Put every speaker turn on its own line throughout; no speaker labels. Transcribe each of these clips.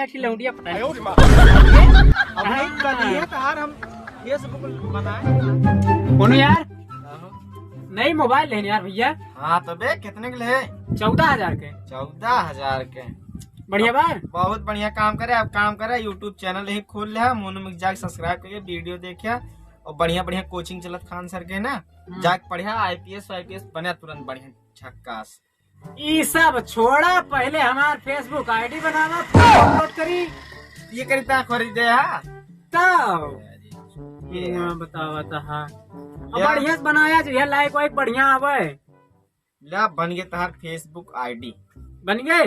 कन्या की लौंडिया पता नहीं।
हम फेसबुक बनाए
मोनू यार नई मोबाइल लेने यार भैया।
हाँ तो बे कितने के लिए?
14,000 के।
14,000 के।
बढ़िया बात,
बहुत बढ़िया काम करे। अब काम करे यूट्यूब चैनल ही खोल लिया, मोनू मिक्स जाके सब्सक्राइब करके वीडियो देखिया और बढ़िया बढ़िया कोचिंग चलत खान सर के ना जाके पढ़िया IPS बने तुरंत बढ़िया झक्कास।
ये सब छोड़ा, पहले हमार फेसबुक आईडी बनावा, अपलोड करी,
ये करीता खरीदे हा
तब बतावा था बढ़िया से बनाया जो लाइक वाइक बढ़िया आवे।
ला बन गए तार फेसबुक आईडी
बन गए।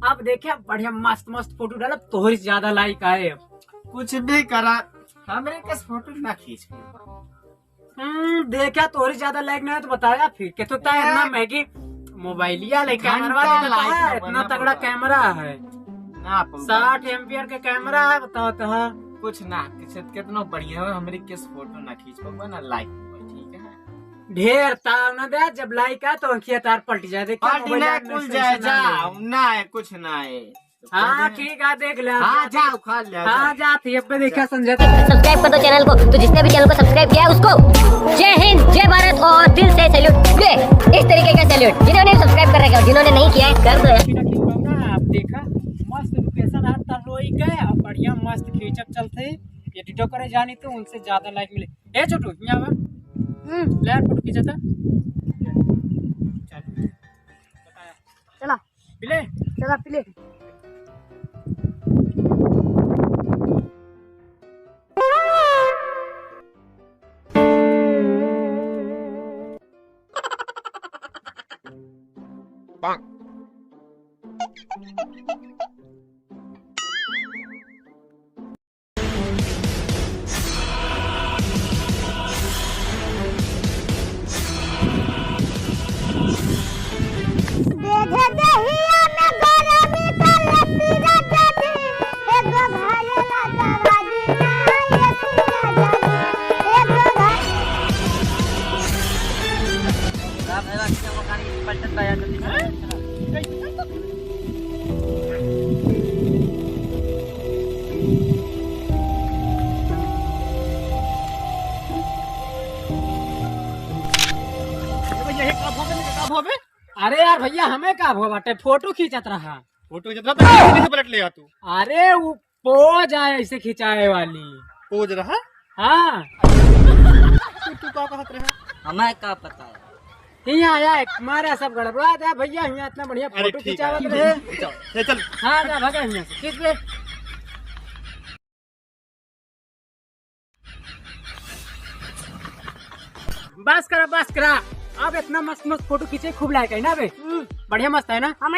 अब देखे बढ़िया मस्त मस्त फोटो डाला तोहरी से ज्यादा लाइक आए।
कुछ भी करा हमरे कस फोटो ना खींच।
देखा तोहरी ज्यादा लाइक नहीं है तो बताया फिर के तो इतना महंगी मोबाइलिया ले कैमरा इतना तगड़ा कैमरा है
ना
60 एम्पियर के कैमरा है। बताओ तो
कुछ ना कितना बढ़िया है हमरे किस फोटो ना खींच पाऊंगा ना लाइक ठीक है।
ढेर ताव ना दे, जब लाइक है तो अंकिया तार पलट जाए। देख
कुल जाए जा ना है कुछ ना है।
हाँ ठीक है देख ले।
हाँ जाओ खा ले।
हाँ जा थी अब देखा संजय।
सब्सक्राइब कर दो चैनल को, तो जिसने भी चैनल को सब्सक्राइब किया उसको जय हिंद जय भारत और दिल से सैल्यूट। इस तरीके का सैल्यूट जिन्होंने सब्सक्राइब कर रखा है, जिन्होंने नहीं किया है कर दो।
आप देखा मस्त लोकेशन है तरोई के, बढ़िया मस्त खींचब चलते एडिटो करे जानी तो उनसे ज्यादा लाइक मिले। ए छोटू यहाँ ले फोटो खींचा
चला
पिले
चला पिले।
अरे यार भैया हमें का भो बाटे फोटो खींचत रहा।
फोटो कैसे पलट ले तू?
अरे वो पोज आए ऐसे खिंचाए वाली
पोज रहा।
हाँ
तू का कहत रहा?
हमें का पता है
यहाँ आया हमारा सब गड़बड़ा था भैया। यहाँ इतना बढ़िया फोटो खिंचावत रहे।
चल
हाँ जा भगा यहाँ से खींच ले। बस करा अब इतना मस्त मस्त फोटो खींचे खूब लायक है ना बे। बढ़िया मस्त है ना। हाँ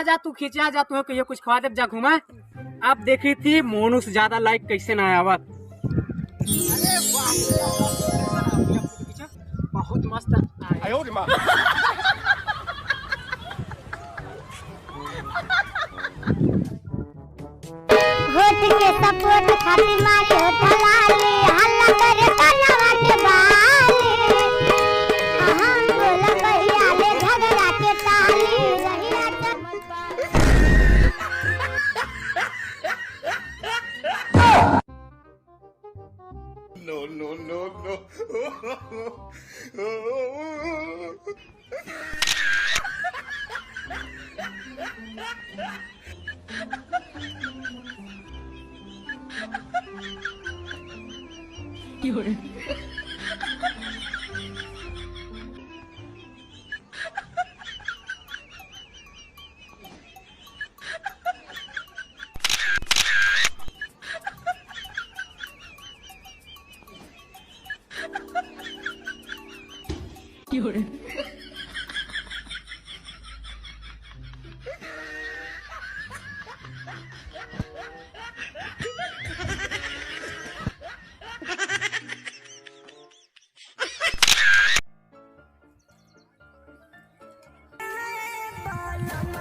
जा तू खींचा जा तू कहियो कुछ खवा दे जा घुमा। अब देखी थी मोनू से ज्यादा लाइक कैसे ना आवत। बहुत मस्त
होठ के सपोर्ट खातिर मारी होठलाली हल्ला करे कानवा के बाली हम बोला कहिया ले झगड़ा के ताली रहिया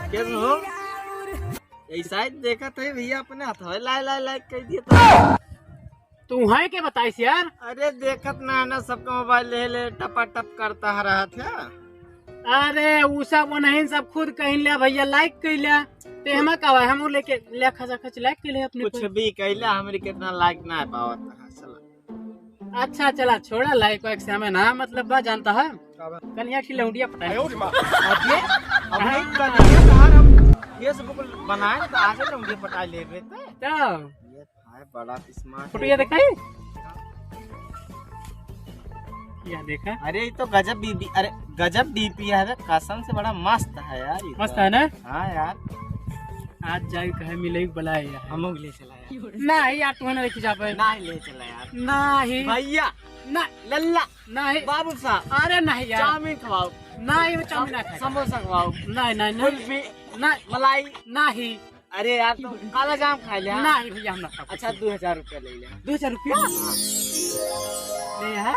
कैसे हो? ऐसा ही देखा थे भैया अपने हाथ लाइक कर दिया
तू है के बताइस यार।
अरे देखत ना सबका मोबाइल ले टपा टप करता रहा था।
अरे वो सब नहीं सब खुद कहीं लिया भैया लाइक कर लिया ते हम का हम लेके लेखा खच लाइक के लिए अपने
कुछ भी कहला हमरे कितना लाइक ना है पावत है चला।
अच्छा चला छोड़ा लाइक वाइक से हमें ना मतलब बा जानता है कल यहाँ की लौंडिया पटाई
अब नहीं कनिया यार हम फेसबुक बनाए तो आगे तो मुझे पटा ले रहे थे।
तो
ये है बड़ा स्मार्ट
फोटो ये दिखाई क्या देखा
अरे ये तो गजब बीबी अरे गजब डीपी है कसम से बड़ा मस्त है यार ये
मस्त
तो।
है ना
हाँ यार
आज जाए कहे मिले बुलाए यार
हम ले चला यार
नहीं यार तुम्हें नहीं खिंचा पाए
नहीं ले चला यार
नहीं
भैया
ना
लल्ला
नहीं
बाबू साहब
अरे नहीं यार
चाउमीन खवाओ
नहीं वो चाउमीन ना खाए
समोसा खवाओ
नहीं नहीं नहीं
कुल्फी
नहीं
मलाई
नहीं
अरे यार तो काला जाम खा लिया
नहीं भैया हम ना खा
अच्छा 2000 रुपया ले ले
2000 रुपया ले है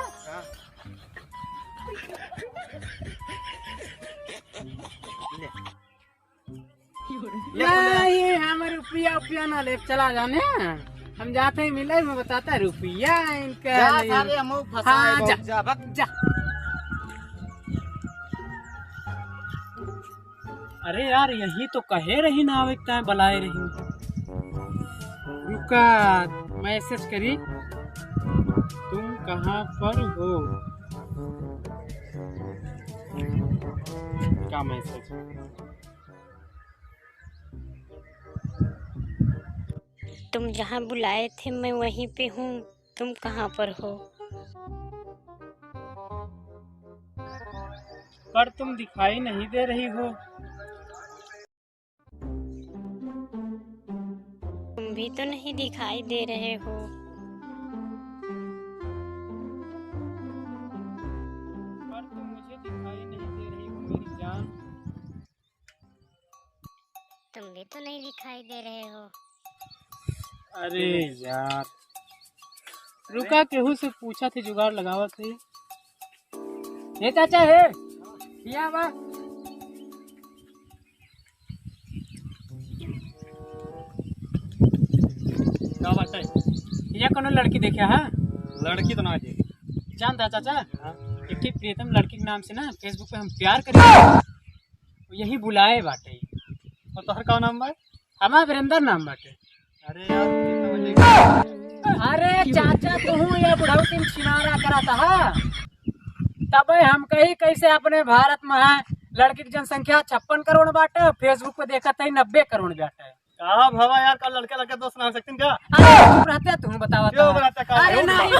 नहीं हम रुपया उपिया ना ले चला जाने हम जाते ही मिले मैं बताता रुपया इनका
जा
नहीं।
सारे हम फंसा
हाँ,
है
जा।
बहुत जा बक
जा अरे यार यही तो कहे रही ना आवकता है बुलाए रही रुका मैसेज करी तुम कहाँ पर हो क्या मैसेज
तुम जहाँ बुलाए थे मैं वहीं पे हूँ, तुम कहाँ पर हो?
पर तुम दिखाई नहीं दे रही हो।
तुम भी तो नहीं दिखाई दे रहे हो।
पर तुम मुझे दिखाई नहीं दे रही हो मेरी जान।
तुम भी तो नहीं दिखाई दे रहे हो।
अरे यार रुका केहू से पूछा थे जुगाड़ लगावा थे ये चाचा है क्या बा क्या बात है ये कौन लड़की देखे है
लड़की तो ना देगी
जानता चाचा एक ठीक प्रीतम लड़की के नाम से ना फेसबुक पे हम प्यार करें यही बुलाए बाटे
और तोहर का नाम बा
हमारा वीरेंद्र नाम बाटे
अरे यार कितना बजे
अरे चाचा तू ये बुढ़ाऊ तीन किनारा कराता है तब हम कही कैसे अपने भारत में है लड़की की जनसंख्या 56 करोड़ बाटे फेसबुक पे देखा था 90 करोड़ बाटे
कहा भवा यार का लड़के लड़के दोस्त ना सकते क्या
अरे चुप रहते तुम बतावा
क्यों बताता का
अरे नहीं